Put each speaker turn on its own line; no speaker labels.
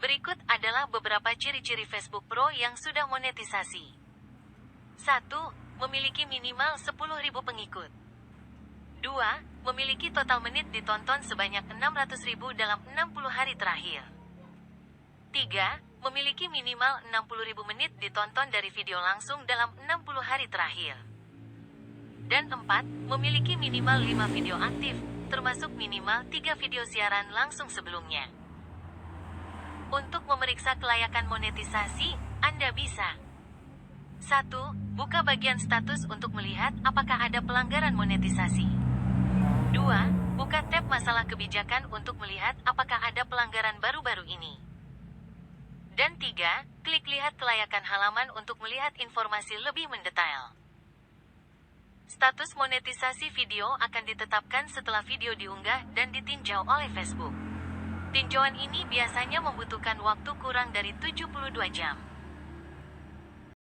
Berikut adalah beberapa ciri-ciri Facebook Pro yang sudah monetisasi. 1. Memiliki minimal 10.000 pengikut. 2. Memiliki total menit ditonton sebanyak 600.000 dalam 60 hari terakhir. 3. Memiliki minimal 60.000 menit ditonton dari video langsung dalam 60 hari terakhir. Dan 4. Memiliki minimal 5 video aktif, termasuk minimal 3 video siaran langsung sebelumnya. Untuk memeriksa kelayakan monetisasi, Anda bisa 1. Buka bagian status untuk melihat apakah ada pelanggaran monetisasi. 2. Buka tab masalah kebijakan untuk melihat apakah ada pelanggaran baru-baru ini. Dan 3. Klik lihat kelayakan halaman untuk melihat informasi lebih mendetail. Status monetisasi video akan ditetapkan setelah video diunggah dan ditinjau oleh Facebook. Tinjauan ini biasanya membutuhkan waktu kurang dari 72 jam.